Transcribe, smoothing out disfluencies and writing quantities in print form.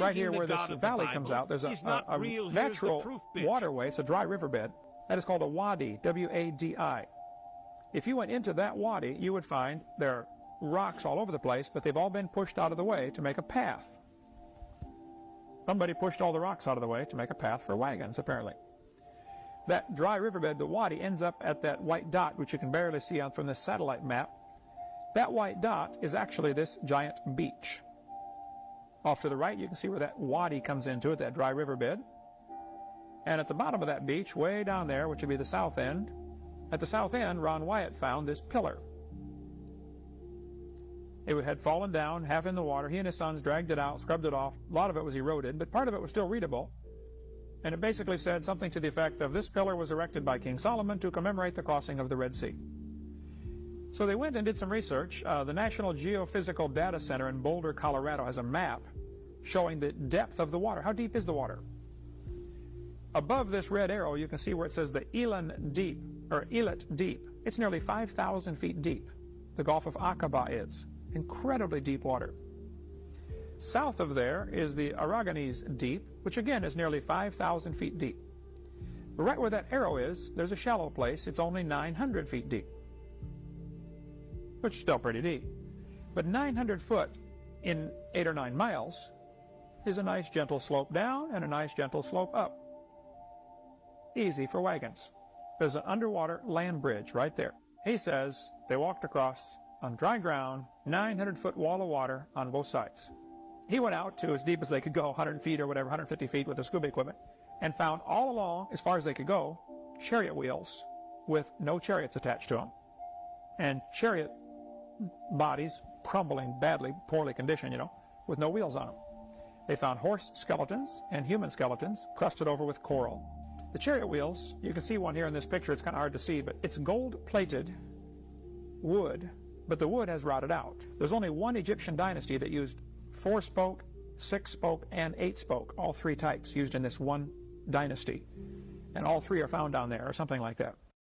right here where this valley comes out, there's a natural waterway. It's a dry riverbed. That is called a wadi, W-A-D-I. If you went into that wadi, you would find there are rocks all over the place, but they've all been pushed out of the way to make a path. Somebody pushed all the rocks out of the way to make a path for wagons, apparently. That dry riverbed, the wadi, ends up at that white dot, which you can barely see out from this satellite map. That white dot is actually this giant beach. Off to the right, you can see where that wadi comes into it, that dry riverbed. And at the bottom of that beach, way down there, which would be the south end, at the south end, Ron Wyatt found this pillar. It had fallen down, half in the water. He and his sons dragged it out, scrubbed it off. A lot of it was eroded, but part of it was still readable. And it basically said something to the effect of, this pillar was erected by King Solomon to commemorate the crossing of the Red Sea. So they went and did some research. The National Geophysical Data Center in Boulder, Colorado has a map showing the depth of the water. How deep is the water? Above this red arrow, you can see where it says the Elan Deep, or Elat Deep. It's nearly 5,000 feet deep. The Gulf of Aqaba is. Incredibly deep water. South of there is the Aragonese Deep, which again is nearly 5,000 feet deep. But right where that arrow is, there's a shallow place. It's only 900 feet deep, which is still pretty deep. But 900 foot in 8 or 9 miles is a nice gentle slope down and a nice gentle slope up. Easy for wagons. There's an underwater land bridge right there. He says they walked across on dry ground, 900-foot wall of water on both sides. He went out to as deep as they could go, 100 feet or whatever, 150 feet with the scuba equipment, and found all along, as far as they could go, chariot wheels with no chariots attached to them. And chariot bodies crumbling badly, poorly conditioned, with no wheels on them. They found horse skeletons and human skeletons crusted over with coral. The chariot wheels, you can see one here in this picture, it's kind of hard to see, but it's gold-plated wood, but the wood has rotted out. There's only one Egyptian dynasty that used 4-spoke, 6-spoke, and 8-spoke, all 3 types used in this one dynasty. And all 3 are found down there, or something like that.